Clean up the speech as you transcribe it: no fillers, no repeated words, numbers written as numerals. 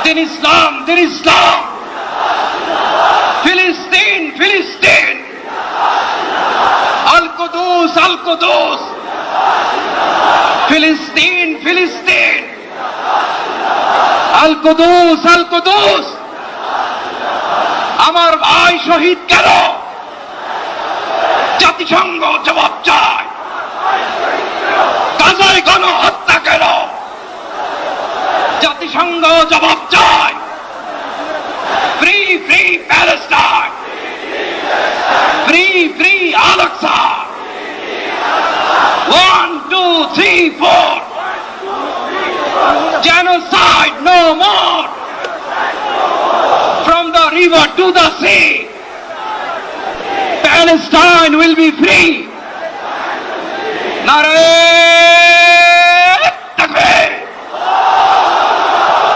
দিন ইসলাম, দিন ইসলাম। ফিলিস্তিন, ফিলিস্তিন। আল কুদুস, আল কুদুস। ফিলিস্তিন, ফিলিস্তিন। আল কুদুস, আল কুদুস। আমার ভাই শহীদ কেন? জাতিসংঘ জবাব চায়। গাজায় গণহত্যা কেন? জাতিসংঘ জবাব চায়। Free free Palestine, free free Al Aqsa. 1, 2, 3, 4. Genocide no more. From the river to the sea, Palestine will be free. Nare